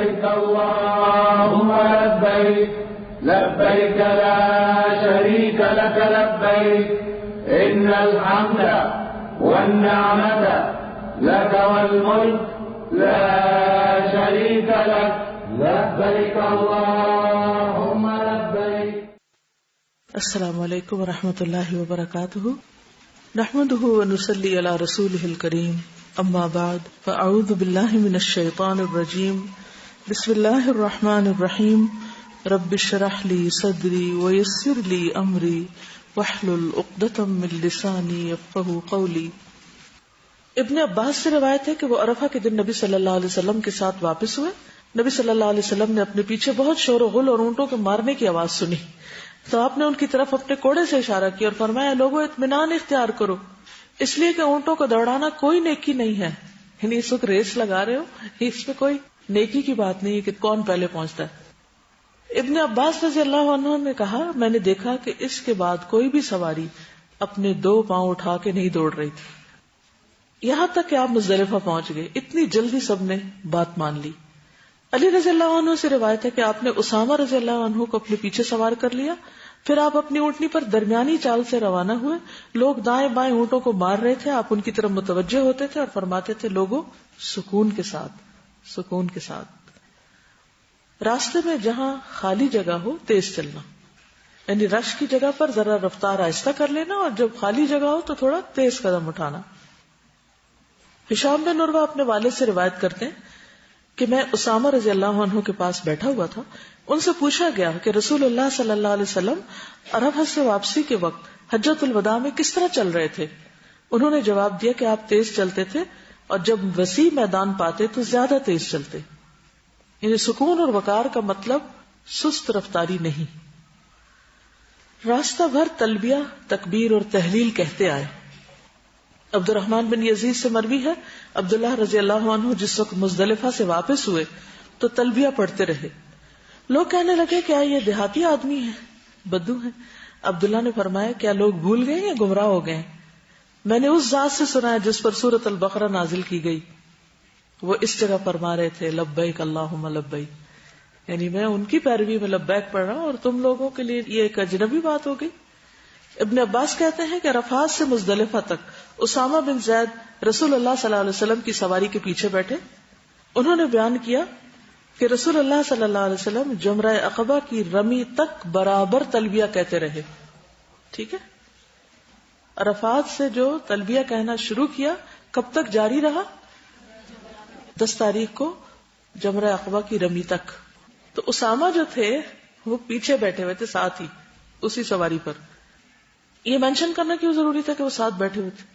لبيك اللهم لبيك لبيك لا شريك لك لبيك إن الحمد والنعمة لك والملك لا شريك لك لبيك اللهم لبيك. السلام علیکم ورحمۃ اللہ وبرکاتہ. نحمده ونصلی علی رسوله الکریم. اما بعد فاعوذ باللہ من الشیطان الرجیم. بسم اللہ الرحمن الرحیم. رب اشرح لی صدری ویسر لی امری واحلل عقدۃ من لسانی یفقہوا قولی. ابن عباس سے روایت ہے کہ وہ عرفہ کے دن نبی صلی اللہ علیہ وسلم کے ساتھ واپس ہوئے. نبی صلی اللہ علیہ وسلم نے اپنے پیچھے بہت شور و غل اور اونٹوں کے مارنے کی آواز سنی تو آپ نے ان کی طرف اپنے کوڑے سے اشارہ کیا اور فرمایا لوگوں اطمینان اختیار کرو، اس لیے کہ اونٹوں کو دوڑانا کوئی نیکی نہیں ہے. یعنی اس وقت ریس لگا رہے ہو، اس میں کوئی نیکی کی بات نہیں ہے کہ کون پہلے پہنچتا ہے. ابن عباس رضی اللہ عنہ نے کہا میں نے دیکھا کہ اس کے بعد کوئی بھی سواری اپنے 2 پاؤں اٹھا کے نہیں دوڑ رہی تھی، یہاں تک کہ آپ مزدلفہ پہنچ گئے. اتنی جلدی سب نے بات مان لی. علی رضی اللہ عنہ سے روایت ہے کہ آپ نے اسامہ رضی اللہ عنہ کو اپنے پیچھے سوار کر لیا. پھر آپ اپنی اونٹنی پر درمیانی چال سے روانہ ہوئے. لوگ دائیں بائیں اونٹوں کو مار رہے تھے، آپ ان کی طرف متوجہ ہوتے تھے اور فرماتے تھے لوگوں سکون کے ساتھ، سکون کے ساتھ. راستے میں جہاں خالی جگہ ہو تیز چلنا، یعنی رش کی جگہ پر ذرا رفتار آہستہ کر لینا اور جب خالی جگہ ہو تو تھوڑا تیز قدم اٹھانا. ہشام بن عروہ اپنے والد سے روایت کرتے ہیں کہ میں اسامہ رضی اللہ عنہ کے پاس بیٹھا ہوا تھا. ان سے پوچھا گیا کہ رسول اللہ صلی اللہ علیہ وسلم عرفہ سے واپسی کے وقت حجۃ الوداع میں کس طرح چل رہے تھے. انہوں نے جواب دیا کہ آپ تیز چلتے تھے اور جب وسیع میدان پاتے تو زیادہ تیز چلتے. یعنی سکون اور وقار کا مطلب سست رفتاری نہیں. راستہ بھر تلبیہ، تکبیر اور تحلیل کہتے آئے. عبد الرحمن بن یزید سے مروی ہے عبداللہ رضی اللہ عنہ جس وقت مزدلفہ سے واپس ہوئے تو تلبیہ پڑھتے رہے. لوگ کہنے لگے کیا یہ دیہاتی آدمی ہے، بدو ہے؟ عبداللہ نے فرمایا کیا لوگ بھول گئے یا گمراہ ہو گئے؟ میں نے اس ذات سے سنا ہے جس پر سورۃ البقرہ نازل کی گئی. وہ اس جگہ فرما رہے تھے لبیک اللہم لبیک، یعنی میں ان کی پیروی میں لبیک پڑھ رہا ہوں اور تم لوگوں کے لیے یہ ایک اجنبی بات ہو گئی. ابن عباس کہتے ہیں کہ عرفات سے مزدلفہ تک اسامہ بن زید رسول اللہ صلی اللہ علیہ وسلم کی سواری کے پیچھے بیٹھے. انہوں نے بیان کیا کہ رسول اللہ صلی اللہ علیہ وسلم جمرہ عقبہ کی رمی تک برابر تلبیہ کہتے رہے. ٹھیک ہے، عرفات سے جو تلبیہ کہنا شروع کیا کب تک جاری رہا؟ 10 تاریخ کو جمرہ عقبہ کی رمی تک. تو اسامہ جو تھے وہ پیچھے بیٹھے ہوئے تھے ساتھ ہی اسی سواری پر. یہ مینشن کرنا کیوں ضروری تھا کہ وہ ساتھ بیٹھے ہوئے تھے؟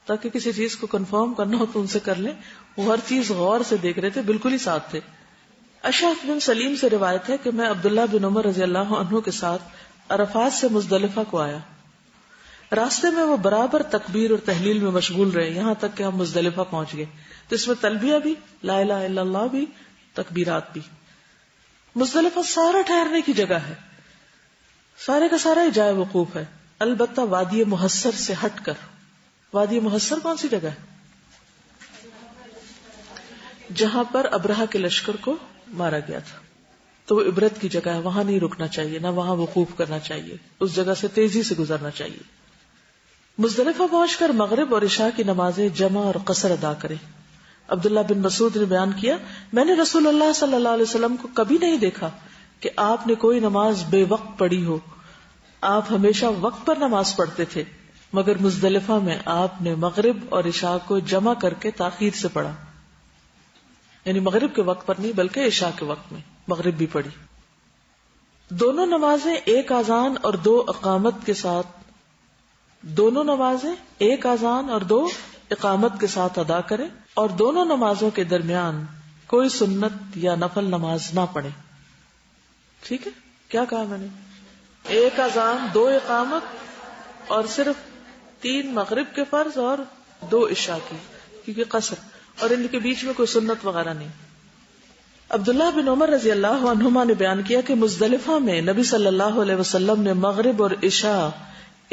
تاکہ کسی چیز کو کنفرم کرنا ہو تو ان سے کر لیں. وہ ہر چیز غور سے دیکھ رہے تھے، بالکل ہی ساتھ تھے. اشعث بن سلیم سے روایت ہے کہ میں عبداللہ بن عمر رضی اللہ عنہ کے ساتھ عرفات سے مزدلفہ کو آیا. راستے میں وہ برابر تکبیر اور تحلیل میں مشغول رہے یہاں تک کہ ہم مزدلفہ پہنچ گئے. تو اس میں تلبیہ بھی، لا الہ الا اللہ بھی، تکبیرات بھی. مزدلفہ سارا ٹھہرنے کی جگہ ہے، سارے کا سارا ہی جائے وقوف ہے، البتہ وادی محصر سے ہٹ کر. وادی محصر کون سی جگہ ہے؟ جہاں پر ابرہہ کے لشکر کو مارا گیا تھا. تو وہ عبرت کی جگہ ہے، وہاں نہیں رکنا چاہیے، نہ وہاں وقوف کرنا چاہیے، اس جگہ سے تیزی سے گزرنا چاہیے. مزدلفہ پہنچ کر مغرب اور عشاء کی نمازیں جمع اور قصر ادا کریں. عبداللہ بن مسعود نے بیان کیا میں نے رسول اللہ صلی اللہ علیہ وسلم کو کبھی نہیں دیکھا کہ آپ نے کوئی نماز بے وقت پڑھی ہو. آپ ہمیشہ وقت پر نماز پڑھتے تھے، مگر مزدلفہ میں آپ نے مغرب اور عشاء کو جمع کر کے تاخیر سے پڑھا. یعنی مغرب کے وقت پر نہیں بلکہ عشاء کے وقت میں مغرب بھی پڑھی. دونوں نمازیں ایک اذان اور 2 اقامت کے ساتھ، دونوں نمازیں ایک اذان اور 2 اقامت کے ساتھ ادا کریں اور دونوں نمازوں کے درمیان کوئی سنت یا نفل نماز نہ پڑھیں. ٹھیک ہے، کیا کہا میں نے؟ ایک اذان، 2 اقامت اور صرف 3 مغرب کے فرض اور 2 عشاء کی، کیونکہ قصر، اور ان کے بیچ میں کوئی سنت وغیرہ نہیں. عبداللہ بن عمر رضی اللہ عنہما نے بیان کیا کہ مزدلفہ میں نبی صلی اللہ علیہ وسلم نے مغرب اور عشاء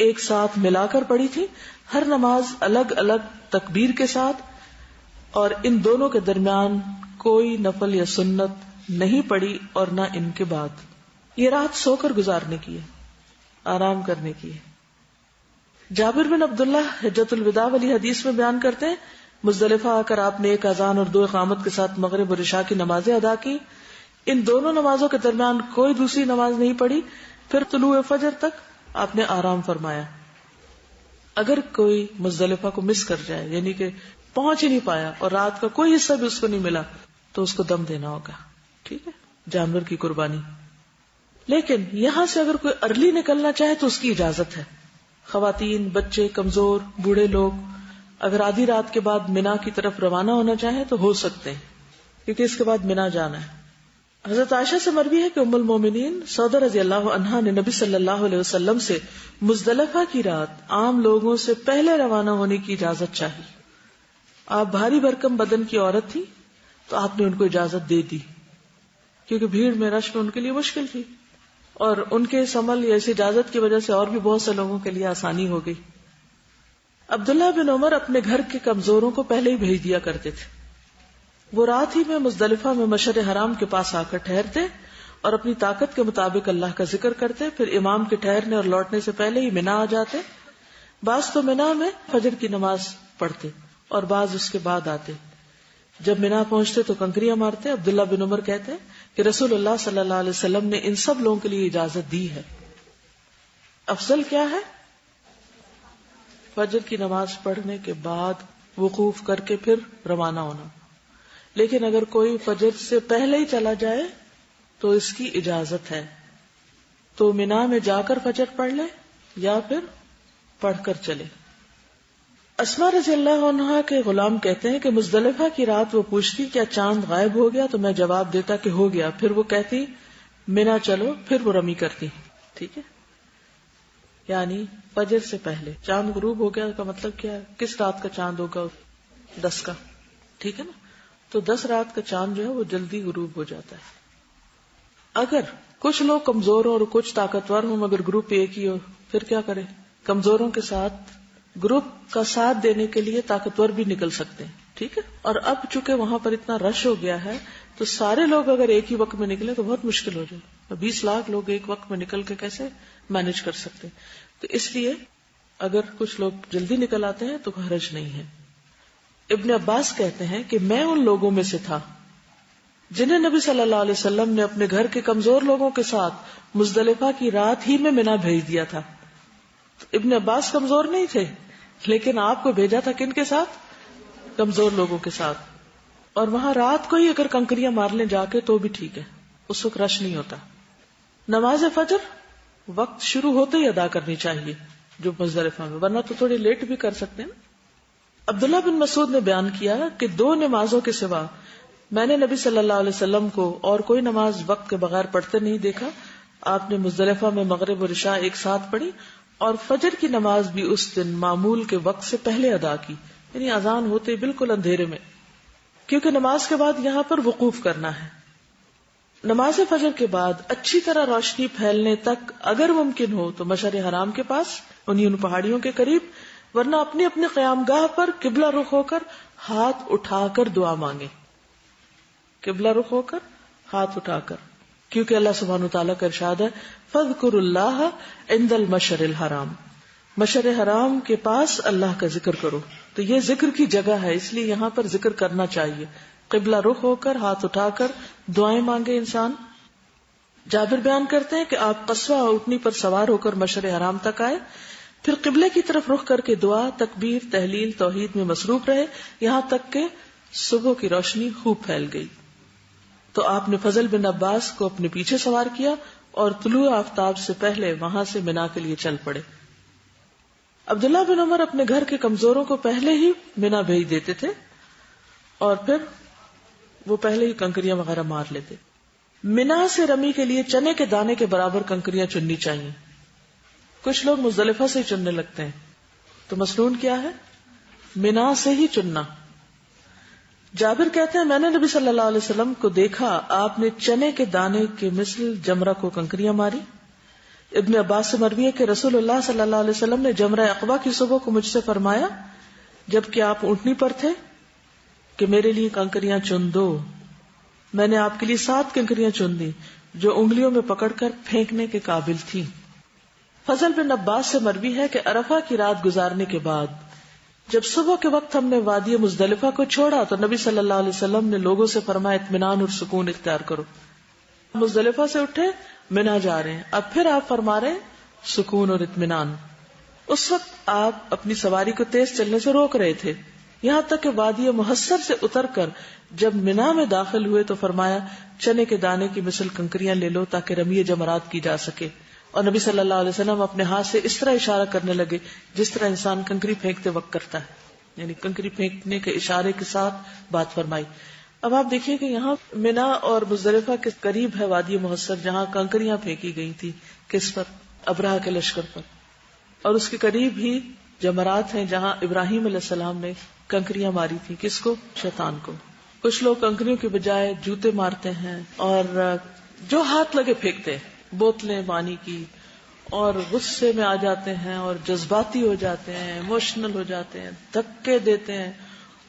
ایک ساتھ ملا کر پڑھی تھی، ہر نماز الگ الگ تکبیر کے ساتھ، اور ان دونوں کے درمیان کوئی نفل یا سنت نہیں پڑی اور نہ ان کے بعد. یہ رات سو کر گزارنے کی ہے، آرام کرنے کی ہے. جابر بن عبداللہ حجۃ الوداع والی حدیث میں بیان کرتے ہیں مزدلفہ آ کر آپ نے ایک اذان اور 2 اقامت کے ساتھ مغرب اور عشاء کی نمازیں ادا کی. ان دونوں نمازوں کے درمیان کوئی دوسری نماز نہیں پڑھی. پھر طلوع فجر تک آپ نے آرام فرمایا. اگر کوئی مزدلفہ کو مس کر جائے، یعنی کہ پہنچ ہی نہیں پایا اور رات کا کوئی حصہ بھی اس کو نہیں ملا، تو اس کو دم دینا ہوگا. ٹھیک ہے، جانور کی قربانی. لیکن یہاں سے اگر کوئی ارلی نکلنا چاہے تو اس کی اجازت ہے. خواتین، بچے، کمزور، بوڑھے لوگ اگر آدھی رات کے بعد مینا کی طرف روانہ ہونا چاہیں تو ہو سکتے ہیں، کیونکہ اس کے بعد مینا جانا ہے. حضرت عائشہ سے مروی ہے کہ ام المومنین سعودہ رضی اللہ عنہا نے نبی صلی اللہ علیہ وسلم سے مزدلفہ کی رات عام لوگوں سے پہلے روانہ ہونے کی اجازت چاہی. آپ بھاری بھرکم بدن کی عورت تھی تو آپ نے ان کو اجازت دے دی، کیونکہ بھیڑ میں رش میں ان کے لیے مشکل تھی، اور ان کے اس عمل یا اس اجازت کی وجہ سے اور بھی بہت سے لوگوں کے لیے آسانی ہو گئی. عبداللہ بن عمر اپنے گھر کے کمزوروں کو پہلے ہی بھیج دیا کرتے تھے. وہ رات ہی میں مزدلفہ میں مشعر حرام کے پاس آ کر ٹھہرتے اور اپنی طاقت کے مطابق اللہ کا ذکر کرتے. پھر امام کے ٹھہرنے اور لوٹنے سے پہلے ہی مینا آ جاتے. بعض تو مینا میں فجر کی نماز پڑھتے اور بعض اس کے بعد آتے. جب مینا پہنچتے تو کنکریاں مارتے. عبداللہ بن عمر کہتے ہیں کہ رسول اللہ صلی اللہ علیہ وسلم نے ان سب لوگوں کے لیے اجازت دی ہے. افضل کیا ہے؟ فجر کی نماز پڑھنے کے بعد وقوف کر کے پھر روانہ ہونا. لیکن اگر کوئی فجر سے پہلے ہی چلا جائے تو اس کی اجازت ہے، تو مینا میں جا کر فجر پڑھ لے یا پھر پڑھ کر چلے. اسماء رضی اللہ عنہا کے غلام کہتے ہیں کہ مزدلفہ کی رات وہ پوچھتی کیا چاند غائب ہو گیا، تو میں جواب دیتا کہ ہو گیا. پھر وہ کہتی مینا چلو، پھر وہ رمی کرتی. ٹھیک ہے، یعنی فجر سے پہلے چاند غروب ہو گیا کا مطلب کیا ہے؟ کس رات کا چاند ہوگا؟ 10 کا. ٹھیک ہے نا، تو 10 رات کا چاند جو ہے وہ جلدی غروب ہو جاتا ہے. اگر کچھ لوگ کمزور ہوں اور کچھ طاقتور ہوں مگر گروپ ایک ہی ہو، پھر کیا کرے؟ کمزوروں کے ساتھ گروپ کا ساتھ دینے کے لیے طاقتور بھی نکل سکتے ہیں. ٹھیک ہے، اور اب چونکہ وہاں پر اتنا رش ہو گیا ہے تو سارے لوگ اگر ایک ہی وقت میں نکلے تو بہت مشکل ہو جائے. 20 لاکھ لوگ ایک وقت میں نکل کے کیسے مینج کر سکتے؟ تو اس لیے اگر کچھ لوگ جلدی نکل آتے ہیں تو حرج نہیں ہے. ابن عباس کہتے ہیں کہ میں ان لوگوں میں سے تھا جنہیں نبی صلی اللہ علیہ وسلم نے اپنے گھر کے کمزور لوگوں کے ساتھ مزدلفہ کی رات ہی میں مینا بھیج دیا تھا. تو ابن عباس کمزور نہیں تھے، لیکن آپ کو بھیجا تھا کن کے ساتھ؟ کمزور لوگوں کے ساتھ. اور وہاں رات کو ہی اگر کنکریاں مار لیں جا کے تو بھی ٹھیک ہے، اس وقت رش نہیں ہوتا. نماز فجر وقت شروع ہوتے ہی ادا کرنی چاہیے جو مزدلفہ میں، ورنہ تو تھوڑی لیٹ بھی کر سکتے ہیں. عبداللہ بن مسعود نے بیان کیا کہ 2 نمازوں کے سوا میں نے نبی صلی اللہ علیہ وسلم کو اور کوئی نماز وقت کے بغیر پڑھتے نہیں دیکھا. آپ نے مزدلفہ میں مغرب اور عشاء ایک ساتھ پڑھی اور فجر کی نماز بھی اس دن معمول کے وقت سے پہلے ادا کی، یعنی اذان ہوتے بالکل اندھیرے میں، کیونکہ نماز کے بعد یہاں پر وقوف کرنا ہے. نماز فجر کے بعد اچھی طرح روشنی پھیلنے تک اگر ممکن ہو تو مشعر حرام کے پاس ان پہاڑیوں کے قریب، ورنہ اپنی اپنی قیام گاہ پر قبلہ رخ ہو کر ہاتھ اٹھا کر دعا مانگے. قبلہ رخ ہو کر ہاتھ اٹھا کر، کیونکہ اللہ سبحانہ وتعالیٰ کا ارشاد ہے فَاذْكُرُوا اللَّهَ عِنْدَ الْمَشْعَرِ الْحَرَامِ، مشعر حرام کے پاس اللہ کا ذکر کرو. تو یہ ذکر کی جگہ ہے، اس لیے یہاں پر ذکر کرنا چاہیے. قبلہ رخ ہو کر ہاتھ اٹھا کر دعائیں مانگے انسان. جابر بیان کرتے ہیں کہ آپ قصوہ اونٹنی پر سوار ہو کر مشعر حرام تک آئے، پھر قبلے کی طرف رخ کر کے دعا، تکبیر، تحلیل، توحید میں مصروف رہے یہاں تک کہ صبح کی روشنی خوب پھیل گئی. تو آپ نے فضل بن عباس کو اپنے پیچھے سوار کیا اور طلوع آفتاب سے پہلے وہاں سے مینا کے لیے چل پڑے. عبداللہ بن عمر اپنے گھر کے کمزوروں کو پہلے ہی مینا بھیج دیتے تھے اور پھر وہ پہلے ہی کنکریاں وغیرہ مار لیتے. مینا سے رمی کے لیے چنے کے دانے کے برابر کنکریاں چننی چاہیے. کچھ لوگ مزدلفہ سے چننے لگتے ہیں، تو مسنون کیا ہے؟ مینا سے ہی چننا. جابر کہتے ہیں میں نے نبی صلی اللہ علیہ وسلم کو دیکھا، آپ نے چنے کے دانے کے مثل جمرہ کو کنکریاں ماری. ابن عباس سے مروی ہے کہ رسول اللہ صلی اللہ علیہ وسلم نے جمرہ عقبہ کی صبح کو مجھ سے فرمایا جبکہ آپ اونٹنی پر تھے کہ میرے لیے کنکریاں چن دو. میں نے آپ کے لیے 7 کنکریاں چن دی جو انگلیوں میں پکڑ کر پھینکنے کے قابل تھیں. فضل بن عباس سے مروی ہے کہ عرفہ کی رات گزارنے کے بعد جب صبح کے وقت ہم نے وادی مزدلفہ کو چھوڑا تو نبی صلی اللہ علیہ وسلم نے لوگوں سے فرمایا اطمینان اور سکون اختیار کرو. مزدلفہ سے اٹھے منا جا رہے ہیں, اب پھر آپ فرما رہے ہیں سکون اور اطمینان. اس وقت آپ اپنی سواری کو تیز چلنے سے روک رہے تھے, یہاں تک کہ وادی محصر سے اتر کر جب منا میں داخل ہوئے تو فرمایا چنے کے دانے کی مثل کنکریاں لے لو تاکہ رمی جمرات کی جا سکے. اور نبی صلی اللہ علیہ وسلم اپنے ہاتھ سے اس طرح اشارہ کرنے لگے جس طرح انسان کنکری پھینکتے وقت کرتا ہے, یعنی کنکری پھینکنے کے اشارے کے ساتھ بات فرمائی. اب آپ دیکھیے کہ یہاں منا اور مزدلفہ کے قریب ہے وادی محصر جہاں کنکریاں پھینکی گئی تھی. کس پر؟ ابرہہ کے لشکر پر. اور اس کے قریب ہی جمرات ہیں جہاں ابراہیم علیہ السلام نے کنکریاں ماری تھی. کس کو؟ شیطان کو. کچھ لوگ کنکریوں کے بجائے جوتے مارتے ہیں اور جو ہاتھ لگے پھینکتے ہیں, بوتلیں پانی کی, اور غصے میں آ جاتے ہیں اور جذباتی ہو جاتے ہیں, ایموشنل ہو جاتے ہیں, دھکے دیتے ہیں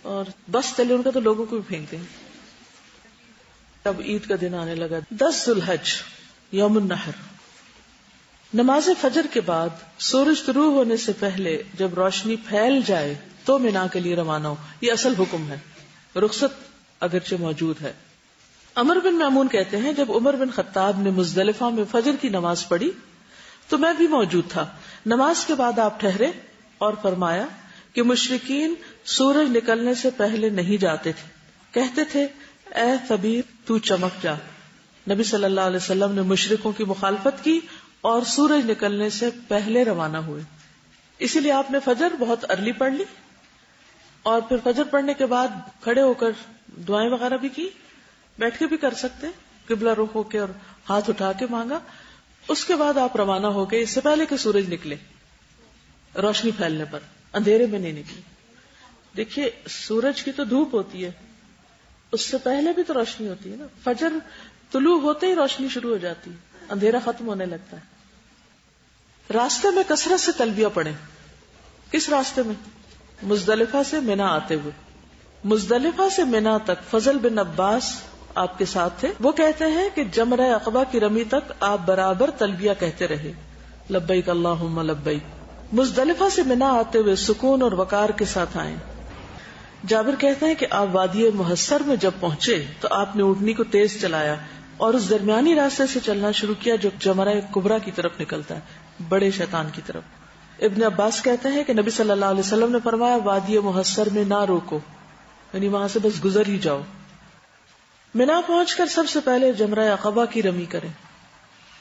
اور بس چلے ان کا تو لوگوں کو بھی پھینکتے ہیں. اب عید کا دن آنے لگا, 10 ذو الحج یوم النحر. نماز فجر کے بعد سورج طلوع ہونے سے پہلے جب روشنی پھیل جائے تو منا کے لیے روانہ ہو. یہ اصل حکم ہے, رخصت اگرچہ موجود ہے. عمر بن میمون کہتے ہیں جب عمر بن خطاب نے مزدلفہ میں فجر کی نماز پڑھی تو میں بھی موجود تھا. نماز کے بعد آپ ٹھہرے اور فرمایا کہ مشرکین سورج نکلنے سے پہلے نہیں جاتے تھے, کہتے تھے اے خبیر تو چمک جا. نبی صلی اللہ علیہ وسلم نے مشرکوں کی مخالفت کی اور سورج نکلنے سے پہلے روانہ ہوئے. اسی لیے آپ نے فجر بہت ارلی پڑھ لی اور پھر فجر پڑھنے کے بعد کھڑے ہو کر دعائیں وغیرہ بھی کی, بیٹھ کے بھی کر سکتے, قبلہ رخ ہو کے اور ہاتھ اٹھا کے مانگا. اس کے بعد آپ روانہ ہو گئے اس سے پہلے کہ سورج نکلے, روشنی پھیلنے پر, اندھیرے میں نہیں نکلے. دیکھیے سورج کی تو دھوپ ہوتی ہے, اس سے پہلے بھی تو روشنی ہوتی ہے نا. فجر طلوع ہوتے ہی روشنی شروع ہو جاتی ہے, اندھیرا ختم ہونے لگتا ہے. راستے میں کثرت سے تلبیہ پڑھیں. کس راستے میں؟ مزدلفہ سے منا آتے ہوئے. مزدلفہ سے منا تک فضل بن عباس آپ کے ساتھ تھے. وہ کہتے ہیں کہ جمرہ عقبہ کی رمی تک آپ برابر تلبیہ کہتے رہے, لبیک اللہم لبیک. مزدلفہ سے منا آتے ہوئے سکون اور وقار کے ساتھ آئے. جابر کہتے ہیں کہ آپ وادی محصر میں جب پہنچے تو آپ نے اونٹنی کو تیز چلایا اور اس درمیانی راستے سے چلنا شروع کیا جو جمرہ کبریٰ کی طرف نکلتا ہے, بڑے شیطان کی طرف. ابن عباس کہتے ہیں کہ نبی صلی اللہ علیہ وسلم نے فرمایا وادی محصر میں نہ روکو, یعنی وہاں سے بس گزر ہی جاؤ. منا پہنچ کر سب سے پہلے جمرہ عقبہ کی رمی کریں.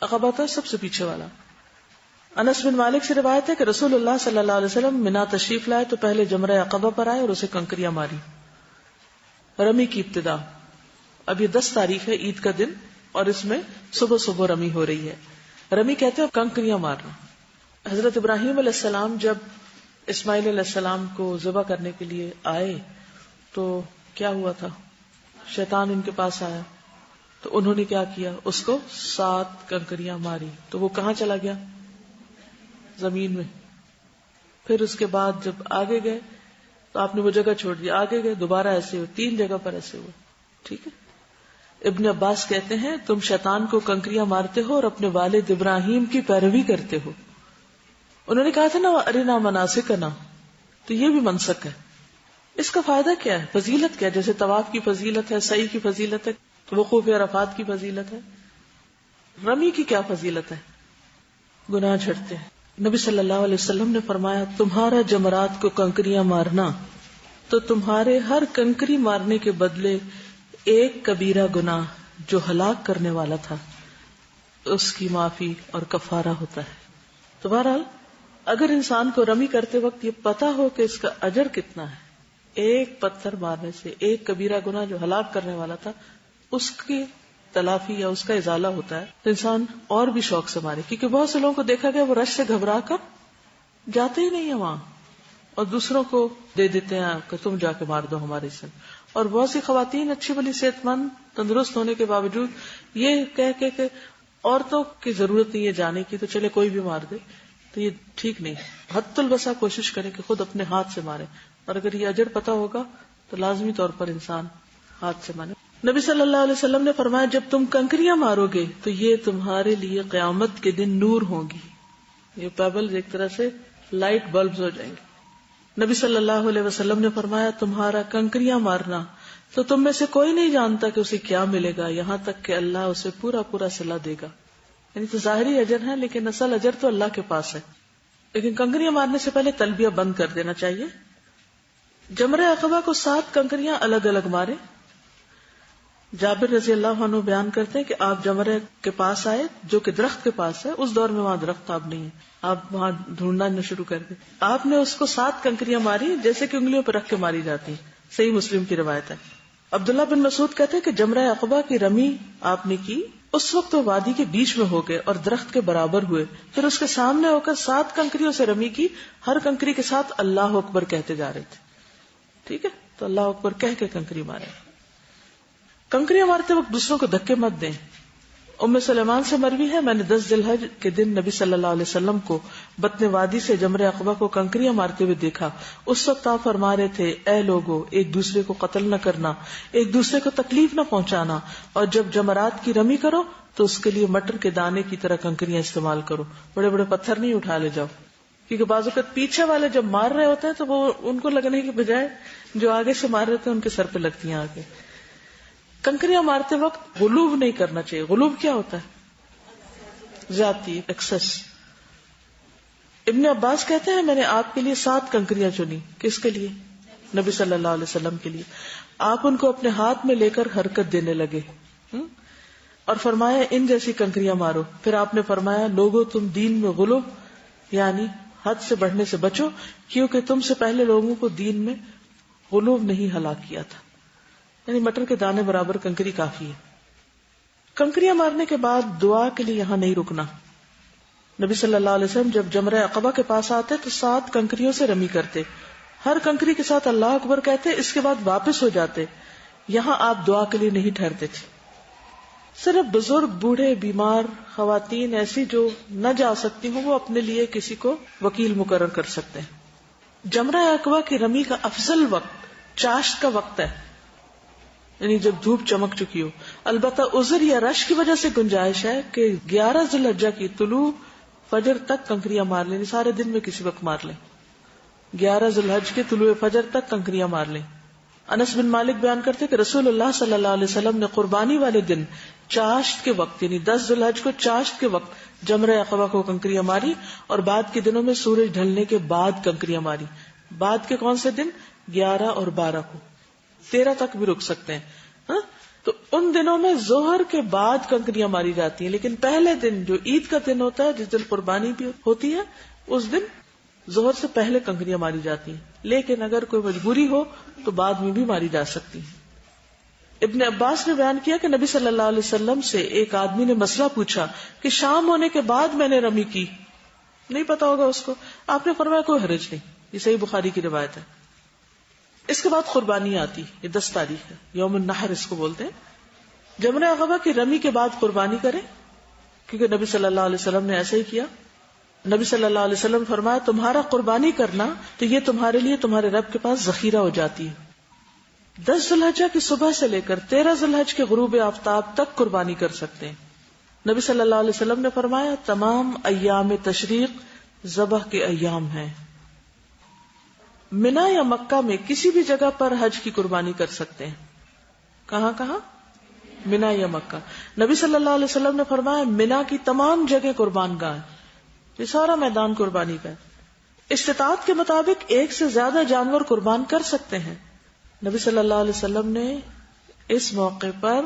عقبہ تھا سب سے پیچھے والا. انس بن مالک سے روایت ہے کہ رسول اللہ صلی اللہ علیہ وسلم منا تشریف لائے تو پہلے جمرہ عقبہ پر آئے اور اسے کنکریاں ماری. رمی کی ابتدا, اب یہ 10 تاریخ ہے عید کا دن اور اس میں صبح صبح رمی ہو رہی ہے. رمی کہتے ہیں کنکریاں مارنا. حضرت ابراہیم علیہ السلام جب اسماعیل علیہ السلام کو ذبح کرنے کے لیے آئے تو کیا ہوا تھا؟ شیطان ان کے پاس آیا تو انہوں نے کیا کیا, اس کو 7 کنکریاں ماری تو وہ کہاں چلا گیا؟ زمین میں. پھر اس کے بعد جب آگے گئے تو آپ نے وہ جگہ چھوڑ دی, آگے گئے دوبارہ ایسے ہوئے, 3 جگہ پر ایسے ہوئے. ٹھیک ہے. ابن عباس کہتے ہیں تم شیطان کو کنکریاں مارتے ہو اور اپنے والد ابراہیم کی پیروی کرتے ہو. انہوں نے کہا تھا نا ارنا مناسکنا, تو یہ بھی منسک ہے. اس کا فائدہ کیا ہے؟ فضیلت کیا ہے؟ جیسے طواف کی فضیلت ہے, سعی کی فضیلت ہے, وقوف عرفات کی فضیلت ہے, رمی کی کیا فضیلت ہے؟ گناہ جھڑتے ہیں. نبی صلی اللہ علیہ وسلم نے فرمایا تمہارا جمرات کو کنکریاں مارنا تو تمہارے ہر کنکری مارنے کے بدلے ایک کبیرہ گناہ جو ہلاک کرنے والا تھا اس کی معافی اور کفارہ ہوتا ہے. تو بہرحال اگر انسان کو رمی کرتے وقت یہ پتا ہو کہ اس کا اجر کتنا ہے, ایک پتھر مارنے سے ایک کبیرہ گناہ جو ہلاک کرنے والا تھا اس کی تلافی یا اس کا ازالہ ہوتا ہے, تو انسان اور بھی شوق سے مارے. کیونکہ بہت سے لوگوں کو دیکھا گیا وہ رش سے گھبرا کر جاتے ہی نہیں ہیں وہاں اور دوسروں کو دے دیتے ہیں کہ تم جا کے مار دو ہمارے سے. اور بہت سی خواتین اچھی بلی صحت مند تندرست ہونے کے باوجود یہ کہہ کے کہ عورتوں کی ضرورت نہیں ہے جانے کی تو چلے کوئی بھی مار دے, تو یہ ٹھیک نہیں. حد البسا کوشش کریں کہ خود اپنے ہاتھ سے مارے, اور اگر یہ اجر پتا ہوگا تو لازمی طور پر انسان ہاتھ سے مارے. نبی صلی اللہ علیہ وسلم نے فرمایا جب تم کنکریاں مارو گے تو یہ تمہارے لیے قیامت کے دن نور ہوں گی. یہ پیبل ایک طرح سے لائٹ بلبز ہو جائیں گے. نبی صلی اللہ علیہ وسلم نے فرمایا تمہارا کنکریاں مارنا تو تم میں سے کوئی نہیں جانتا کہ اسے کیا ملے گا یہاں تک کہ اللہ اسے پورا پورا صلہ دے گا. یعنی تو ظاہری اجر ہے لیکن اصل اجر تو اللہ کے پاس ہے. لیکن کنکریاں مارنے سے پہلے تلبیہ بند کر دینا چاہیے. جمرہ عقبہ کو 7 کنکریاں الگ الگ مارے. جابر رضی اللہ عنہ بیان کرتے ہیں کہ آپ جمرہ کے پاس آئے جو کہ درخت کے پاس ہے. اس دور میں وہاں درخت اب نہیں ہے, آپ وہاں ڈھونڈنا شروع کر دیں. آپ نے اس کو 7 کنکریاں ماری جیسے کہ انگلیوں پہ رکھ کے ماری جاتی. صحیح مسلم کی روایت ہے. عبداللہ بن مسعود کہتے ہیں کہ جمرہ عقبہ کی رمی آپ نے کی. اس وقت وہ وادی کے بیچ میں ہو گئے اور درخت کے برابر ہوئے. پھر اس کے سامنے ہو کر 7 کنکریوں سے رمی کی. ہر کنکری کے ساتھ اللہ اکبر کہتے جا رہے تھے. ٹھیک ہے, تو اللہ اکبر کہہ کے کنکری مارے. کنکریاں مارتے وقت دوسروں کو دھکے مت دیں. ام سلیمان سے مروی ہے میں نے 10 ذی الحج کے دن نبی صلی اللہ علیہ وسلم کو بطن وادی سے جمرہ عقبہ کو کنکریاں مارتے ہوئے دیکھا. اس وقت آپ فرما رہے تھے اے لوگو ایک دوسرے کو قتل نہ کرنا, ایک دوسرے کو تکلیف نہ پہنچانا, اور جب جمرات کی رمی کرو تو اس کے لیے مٹر کے دانے کی طرح کنکریاں استعمال کرو. بڑے بڑے پتھر نہیں اٹھا لے جاؤ, کیونکہ بعض اوقات پیچھے والے جب مار رہے ہوتے ہیں تو وہ ان کو لگنے کی بجائے جو آگے سے مار رہے تھے ان کے سر پہ لگتی ہیں آگے. کنکریاں مارتے وقت غلوب نہیں کرنا چاہیے. غلوب کیا ہوتا ہے؟ زیادتی, ایکسس. ابن عباس کہتے ہیں میں نے آپ کے لیے 7 کنکریاں چنی. کس کے لیے؟ نبی صلی اللہ علیہ وسلم کے لیے. آپ ان کو اپنے ہاتھ میں لے کر حرکت دینے لگے اور فرمایا ان جیسی کنکریاں مارو. پھر آپ نے فرمایا لوگوں تم دین میں غلوب یعنی حد سے بڑھنے سے بچو, کیونکہ تم سے پہلے لوگوں کو دین میں غلوب نہیں ہلاک کیا تھا. یعنی مٹر کے دانے برابر کنکری کافی ہے. کنکریاں مارنے کے بعد دعا کے لیے یہاں نہیں رکنا. نبی صلی اللہ علیہ وسلم جب جمرہ عقبہ کے پاس آتے تو 7 کنکریوں سے رمی کرتے. ہر کنکری کے ساتھ اللہ اکبر کہتے, اس کے بعد واپس ہو جاتے. یہاں آپ دعا کے لیے نہیں ٹھہرتے تھے. صرف بزرگ, بوڑھے, بیمار, خواتین ایسی جو نہ جا سکتی ہوں وہ اپنے لیے کسی کو وکیل مقرر کر سکتے ہیں. جمرہ عقبہ کی رمی کا افضل وقت چاشت کا وقت ہے, یعنی جب دھوپ چمک چکی ہو. البتہ عذر یا رش کی وجہ سے گنجائش ہے کہ 11 ذی الحجہ کی طلوع فجر تک کنکریاں مار لیں. سارے دن میں کسی وقت مار لیں. 11 ذی الحجہ کے طلوع فجر تک کنکریاں مار لیں. انس بن مالک بیان کرتے کہ رسول اللہ صلی اللہ علیہ وسلم نے قربانی والے دن چاشت کے وقت یعنی 10 ذی الحجہ کو چاشت کے وقت جمرہ عقبہ کو کنکریاں ماری, اور بعد کے دنوں میں سورج ڈھلنے کے بعد کنکریاں ماری. بعد کے کون سے دن؟ 11 اور 12 کو. 13 تک بھی رک سکتے ہیں. تو ان دنوں میں ظہر کے بعد کنکریاں ماری جاتی ہیں, لیکن پہلے دن جو عید کا دن ہوتا ہے جس دن قربانی بھی ہوتی ہے اس دن ظہر سے پہلے کنکریاں ماری جاتی ہیں. لیکن اگر کوئی مجبوری ہو تو بعد میں بھی ماری جا سکتی ہیں. ابن عباس نے بیان کیا کہ نبی صلی اللہ علیہ وسلم سے ایک آدمی نے مسئلہ پوچھا کہ شام ہونے کے بعد میں نے رمی کی, نہیں پتا ہوگا اس کو. آپ نے فرمایا کوئی حرج نہیں. یہ صحیح بخاری کی روایت ہے. اس کے بعد قربانی آتی, یہ 10 تاریخ ہے, یوم النحر اس کو بولتے ہیں. جمرہ عقبہ کی رمی کے بعد قربانی کریں, کیونکہ نبی صلی اللہ علیہ وسلم نے ایسا ہی کیا. نبی صلی اللہ علیہ وسلم فرمایا تمہارا قربانی کرنا تو یہ تمہارے لیے تمہارے رب کے پاس ذخیرہ ہو جاتی ہے. 10 ذی الحجہ کی صبح سے لے کر 13 ذی الحجہ کے غروب آفتاب تک قربانی کر سکتے ہیں. نبی صلی اللہ علیہ وسلم نے فرمایا تمام ایام تشریق ذبح کے ایام ہیں. منا یا مکہ میں کسی بھی جگہ پر حج کی قربانی کر سکتے ہیں. کہاں کہاں؟ منا یا مکہ. نبی صلی اللہ علیہ وسلم نے فرمایا منا کی تمام جگہ قربان گاہ, یہ سارا میدان قربانی کا ہے. استطاعت کے مطابق 1 سے زیادہ جانور قربان کر سکتے ہیں. نبی صلی اللہ علیہ وسلم نے اس موقع پر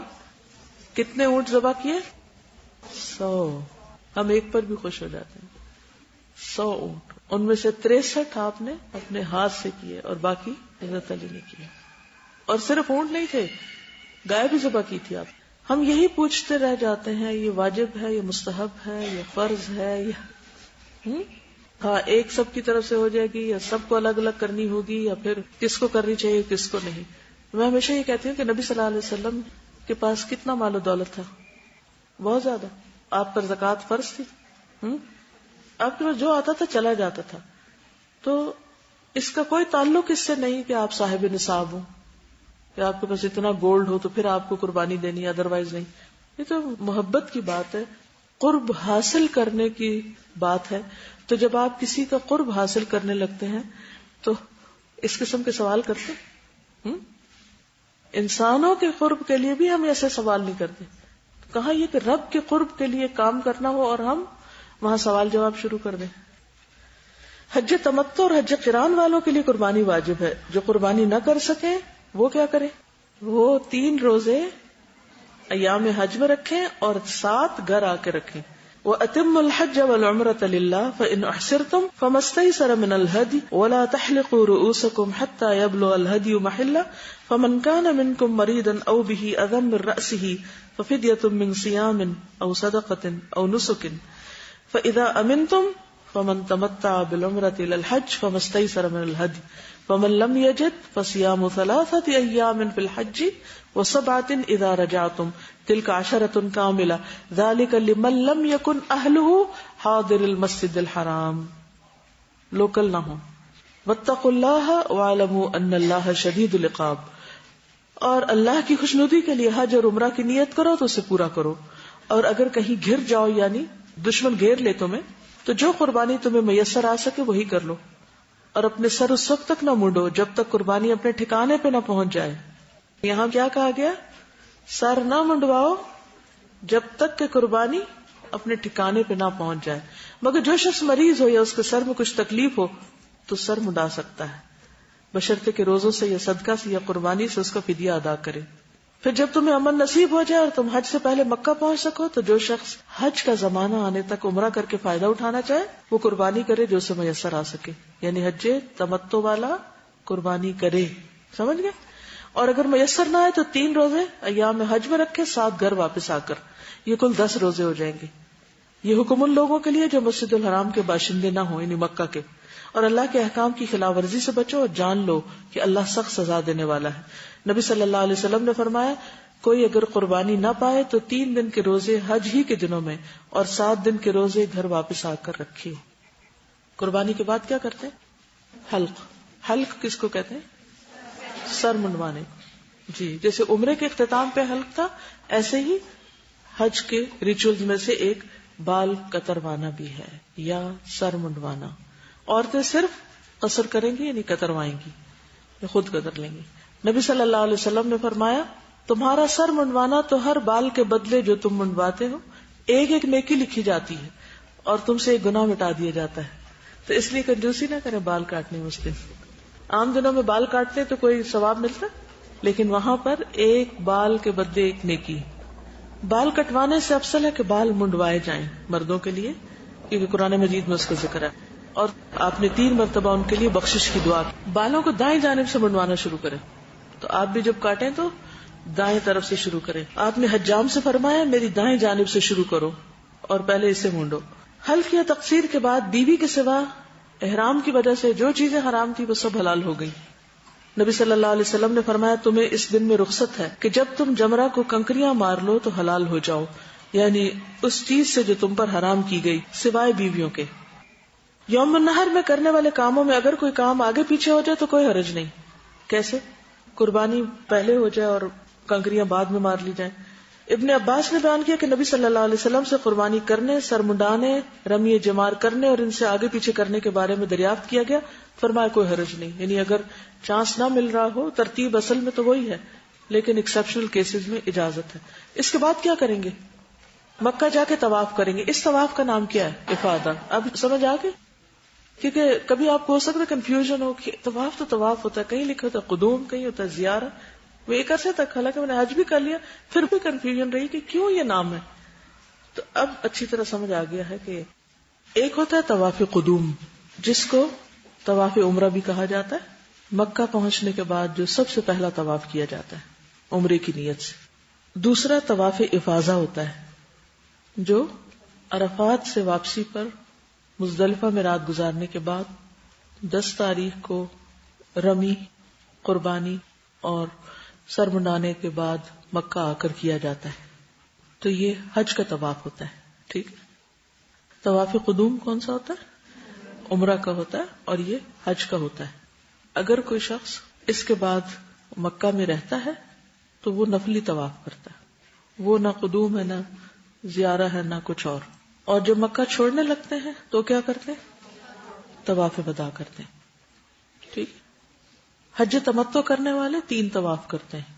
کتنے اونٹ ذبح کیے؟ 100. ہم ایک پر بھی خوش ہو جاتے ہیں. 100 اونٹ, ان میں سے 63 آپ نے اپنے ہاتھ سے کیے اور باقی حضرت علی نے کیے. اور صرف اونٹ نہیں تھے, گائے بھی ذبح کی تھی آپ. ہم یہی پوچھتے رہ جاتے ہیں یہ واجب ہے, یہ مستحب ہے, یہ فرض ہے, یا ہاں ایک سب کی طرف سے ہو جائے گی یا سب کو الگ الگ کرنی ہوگی, یا پھر کس کو کرنی چاہیے کس کو نہیں. میں ہمیشہ یہ کہتی ہوں کہ نبی صلی اللہ علیہ وسلم کے پاس کتنا مال و دولت تھا, بہت زیادہ. آپ پر زکوٰۃ فرض تھی, آپ کے پاس جو آتا تھا چلا جاتا تھا. تو اس کا کوئی تعلق اس سے نہیں کہ آپ صاحب نصاب ہوں کہ آپ کے پاس اتنا گولڈ ہو تو پھر آپ کو قربانی دینی ہے، ادروائز نہیں. یہ تو محبت کی بات ہے، قرب حاصل کرنے کی بات ہے. تو جب آپ کسی کا قرب حاصل کرنے لگتے ہیں تو اس قسم کے سوال کرتے ہیں. انسانوں کے قرب کے لیے بھی ہم ایسے سوال نہیں کرتے. کہاں یہ کہ رب کے قرب کے لیے کام کرنا ہو اور ہم وہاں سوال جواب شروع کر دیں. حج تمتع اور حج قران والوں کے لیے قربانی واجب ہے. جو قربانی نہ کر سکیں وہ کیا کریں؟ وہ 3 روزے ایام حج میں رکھیں اور 7 گھر آ کے رکھیں. وَأَتِمُّ الْحَجَّ وَالْعُمْرَةَ لِلَّهِ فَإِنْ أُحْصِرْتُمْ فَمَا اسْتَيْسَرَ مِنَ الْهَدْيِ وَلَا تَحْلِقُوا رُؤُوسَكُمْ حَتَّى يَبْلُغَ الْهَدْيُ مَحِلَّهُ فَمَنْ كَانَ مِنْكُمْ مَرِيضًا أَوْ بِهِ أَذًى مِنْ رَأْسِهِ فَفِدْيَةٌ مِنْ صِيَامٍ أَوْ صَدَقَةٍ أَوْ نُسُكٍ فَإِذَا أَمِنْتُمْ فَمَنْ تَمَتَّعَ بِالْعُمْرَةِ إِلَى الْحَجِّ فَمَا اسْتَيْسَرَ مِنَ الْهَدْيِ فَمَنْ لَمْ يَجِدْ فَصِيَامُ 3 أَيَّامٍ فِي الْحَجِّ و7 إذا رجعتم تلك 10 كاملة ذلك لمن لم يكن أهله حاضر المسجد الحرام. لوکل نہ ہو. واتقوا الله واعلموا أن الله شديد العقاب. اور اللہ کی خوشنودی کے لیے حج اور عمرہ کی نیت کرو تو اسے پورا کرو. اور اگر کہیں گر جاؤ یعنی دشمن گھیر لے تمہیں تو جو قربانی تمہیں میسر آ سکے وہی کر لو. اور اپنے سر اس وقت تک نہ مونڈو جب تک قربانی اپنے ٹھکانے پہ نہ پہنچ جائے. یہاں کیا کہا گیا؟ سر نہ منڈواؤ جب تک کہ قربانی اپنے ٹھکانے پہ نہ پہنچ جائے. مگر جو شخص مریض ہو یا اس کے سر میں کچھ تکلیف ہو تو سر منڈا سکتا ہے، بشرطے کہ روزوں سے یا صدقہ سے یا قربانی سے اس کا فدیہ ادا کرے. پھر جب تمہیں امن نصیب ہو جائے اور تم حج سے پہلے مکہ پہنچ سکو تو جو شخص حج کا زمانہ آنے تک عمرہ کر کے فائدہ اٹھانا چاہے وہ قربانی کرے جو اسے میسر آ سکے. یعنی حج تمتع والا قربانی کرے. سمجھ گئے؟ اور اگر میسر نہ آئے تو 3 روزے ایام حج میں رکھے، 7 گھر واپس آ کر، یہ کل 10 روزے ہو جائیں گے. یہ حکم ان لوگوں کے لیے جو مسجد الحرام کے باشندے نہ ہوں یعنی مکہ کے. اور اللہ کے احکام کی خلاف ورزی سے بچو اور جان لو کہ اللہ سخت سزا دینے والا ہے. نبی صلی اللہ علیہ وسلم نے فرمایا کوئی اگر قربانی نہ پائے تو 3 دن کے روزے حج ہی کے دنوں میں اور 7 دن کے روزے گھر واپس آ کر رکھے. قربانی کے بعد کیا کرتے ہیں؟ حلق. حلق کس کو کہتے ہیں؟ سر منڈوانے. جی جیسے عمرے کے اختتام پہ حلق تھا ایسے ہی حج کے ریچولز میں سے ایک بال کتروانا بھی ہے یا سر منڈوانا. عورتیں صرف قصر کریں گی یعنی کتروائیں گی یا خود کتر لیں گی. نبی صلی اللہ علیہ وسلم نے فرمایا تمہارا سر منڈوانا تو ہر بال کے بدلے جو تم منڈواتے ہو ایک نیکی لکھی جاتی ہے اور تم سے ایک گناہ مٹا دیا جاتا ہے. تو اس لیے کنجوسی نہ کریں بال کاٹنے میں. اس دن عام دنوں میں بال کاٹتے تو کوئی ثواب ملتا، لیکن وہاں پر ایک بال کے بدلے ایک نیکی. بال کٹوانے سے افضل ہے کہ بال منڈوائے جائیں مردوں کے لیے، کیونکہ قرآن مجید میں اس کا ذکر ہے. اور آپ نے 3 مرتبہ ان کے لیے بخشش کی دعا. بالوں کو دائیں جانب سے منڈوانا شروع کریں. تو آپ بھی جب کاٹیں تو دائیں طرف سے شروع کریں. آپ نے حجام سے فرمایا میری دائیں جانب سے شروع کرو اور پہلے اسے مونڈو. حلق یا تقصیر کے بعد بیوی کے سوا احرام کی وجہ سے جو چیزیں حرام تھی وہ سب حلال ہو گئی. نبی صلی اللہ علیہ وسلم نے فرمایا تمہیں اس دن میں رخصت ہے کہ جب تم جمرہ کو کنکریاں مار لو تو حلال ہو جاؤ، یعنی اس چیز سے جو تم پر حرام کی گئی سوائے بیویوں کے. یوم النحر میں کرنے والے کاموں میں اگر کوئی کام آگے پیچھے ہو جائے تو کوئی حرج نہیں. کیسے؟ قربانی پہلے ہو جائے اور کنکریاں بعد میں مار لی جائیں. ابن عباس نے بیان کیا کہ نبی صلی اللہ علیہ وسلم سے قربانی کرنے، سر منڈانے، رمی جمار کرنے اور ان سے آگے پیچھے کرنے کے بارے میں دریافت کیا گیا. فرمایا کوئی حرج نہیں، یعنی اگر چانس نہ مل رہا ہو، ترتیب اصل میں تو وہی ہے لیکن ایکسیپشنل کیسز میں اجازت ہے. اس کے بعد کیا کریں گے؟ مکہ جا کے طواف کریں گے. اس طواف کا نام کیا ہے؟ افادہ. اب سمجھ آ گئی؟ کیونکہ کبھی آپ کو ہو سکتا ہے کنفیوژن ہو کہ طواف تو طواف ہوتا ہے، کہیں لکھا ہوتا ہے قدوم، کہیں ہوتا ہے زیارہ. وہ ایک عرصے تک حالانکہ میں نے حج بھی کر لیا پھر بھی کنفیوژن رہی کہ کیوں یہ نام ہے. تو اب اچھی طرح سمجھ آ گیا ہے کہ ایک ہوتا ہے طواف قدوم جس کو طواف عمرہ بھی کہا جاتا ہے، مکہ پہنچنے کے بعد جو سب سے پہلا طواف کیا جاتا ہے عمرے کی نیت سے. دوسرا طواف افاضہ ہوتا ہے جو عرفات سے واپسی پر مزدلفہ میں رات گزارنے کے بعد 10 تاریخ کو رمی، قربانی اور سر منڈانے کے بعد مکہ آ کر کیا جاتا ہے. تو یہ حج کا طواف ہوتا ہے. ٹھیک. طواف قدوم کون سا ہوتا ہے؟ عمرہ کا ہوتا ہے اور یہ حج کا ہوتا ہے. اگر کوئی شخص اس کے بعد مکہ میں رہتا ہے تو وہ نفلی طواف کرتا ہے، وہ نہ قدوم ہے، نہ زیارہ ہے، نہ کچھ اور جب مکہ چھوڑنے لگتے ہیں تو کیا کرتے ہیں؟ طواف وداع کرتے ہیں. ٹھیک. حج تمتع کرنے والے 3 طواف کرتے ہیں،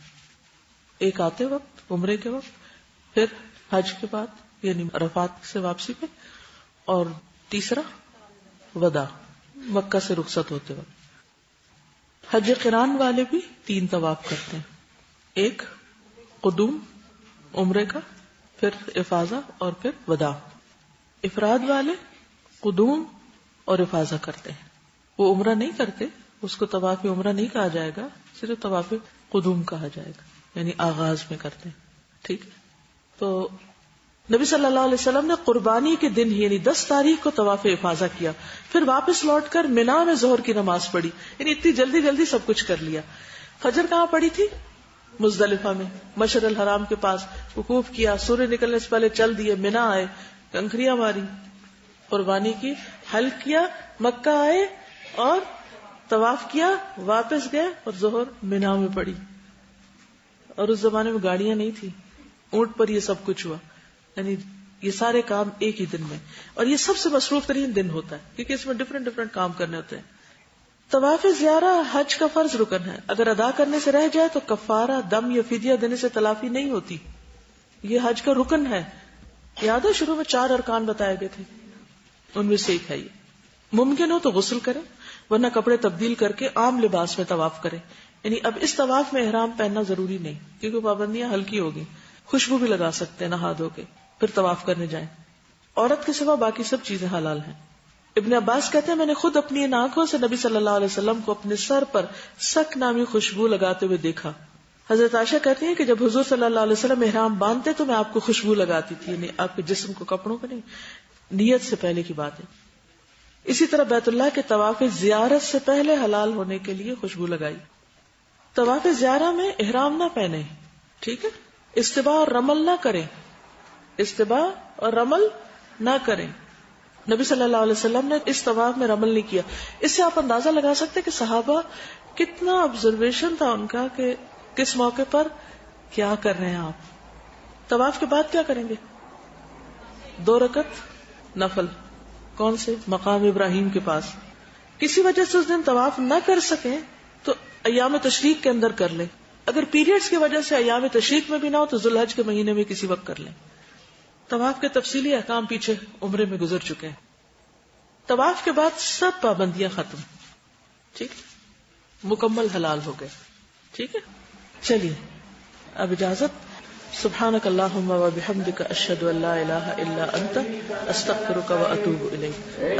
ایک آتے وقت عمرے کے وقت، پھر حج کے بعد یعنی عرفات سے واپسی پہ، اور تیسرا وداع مکہ سے رخصت ہوتے وقت. حج قران والے بھی 3 طواف کرتے ہیں، ایک قدوم عمرے کا، پھر افاضہ اور پھر وداع. افراد والے قدوم اور افاضہ کرتے ہیں، وہ عمرہ نہیں کرتے، اس کو طواف عمرہ نہیں کہا جائے گا، صرف طواف قدوم کہا جائے گا، یعنی آغاز میں کرتے ہیں. ٹھیک. تو نبی صلی اللہ علیہ وسلم نے قربانی کے دن یعنی 10 تاریخ کو طواف افاضہ کیا، پھر واپس لوٹ کر منا میں ظہر کی نماز پڑھی، یعنی اتنی جلدی جلدی سب کچھ کر لیا. فجر کہاں پڑھی تھی؟ مزدلفہ میں، مشعر الحرام کے پاس وقوف کیا، سورج نکلنے سے پہلے چل دیے، منا آئے، کنکریاں ماری، قربانی کی، حلق کیا، مکہ آئے اور طواف کیا، واپس گئے اور ظہر منا میں پڑھی. اور اس زمانے میں گاڑیاں نہیں تھی، اونٹ پر یہ سب کچھ ہوا، یعنی یہ سارے کام ایک ہی دن میں. اور یہ سب سے مصروف ترین دن ہوتا ہے کیونکہ اس میں ڈفرینٹ کام کرنے ہوتے ہیں. طواف زیارہ حج کا فرض رکن ہے، اگر ادا کرنے سے رہ جائے تو کفارہ، دم یا فدیہ دینے سے تلافی نہیں ہوتی. یہ حج کا رکن ہے. یاد ہے شروع میں 4 ارکان بتائے گئے تھے، ان میں سے ایک ہے یہ. ممکن ہو تو غسل کریں، ورنہ کپڑے تبدیل کر کے عام لباس میں طواف کریں. یعنی اب اس طواف میں احرام پہننا ضروری نہیں کیونکہ پابندیاں ہلکی ہوگی. خوشبو بھی لگا سکتے ہیں نہا دھو کے، پھر طواف کرنے جائیں. عورت کے سوا باقی سب چیزیں حلال ہیں. ابن عباس کہتے ہیں میں نے خود اپنی ان آنکھوں سے نبی صلی اللہ علیہ وسلم کو اپنے سر پر سک نامی خوشبو لگاتے ہوئے دیکھا. حضرت عائشہ کہتی ہیں کہ جب حضور صلی اللہ علیہ وسلم احرام باندھتے تو میں آپ کو خوشبو لگاتی تھی، یعنی آپ کے جسم کو، کپڑوں کو نہیں، نیت سے پہلے کی بات ہے. اسی طرح بیت اللہ کے طواف زیارت سے پہلے حلال ہونے کے لیے خوشبو لگائی. طواف زیارہ میں احرام نہ پہنے، ٹھیک ہے، استباح اور رمل نہ کریں، استباح اور رمل نہ کریں. نبی صلی اللہ علیہ وسلم نے اس طواف میں رمل نہیں کیا. اس سے آپ اندازہ لگا سکتے کہ صحابہ کتنا آبزرویشن تھا ان کا کہ کس موقع پر کیا کر رہے ہیں آپ. طواف کے بعد کیا کریں گے؟ 2 رکعت نفل. کون سے؟ مقام ابراہیم کے پاس. کسی وجہ سے اس دن طواف نہ کر سکیں تو ایام تشریق کے اندر کر لیں. اگر پیریڈز کی وجہ سے ایام تشریق میں بھی نہ ہو تو ذوالحج کے مہینے میں کسی وقت کر لیں. طواف کے تفصیلی احکام پیچھے عمرے میں گزر چکے ہیں. طواف کے بعد سب پابندیاں ختم، ٹھیک، مکمل حلال ہو گئے. ٹھیک ہے، چلیے اب اجازت. سبحانک اللہم و بحمدک اشہد ان لا الہ الا انت استغفرک و اتوب الیک.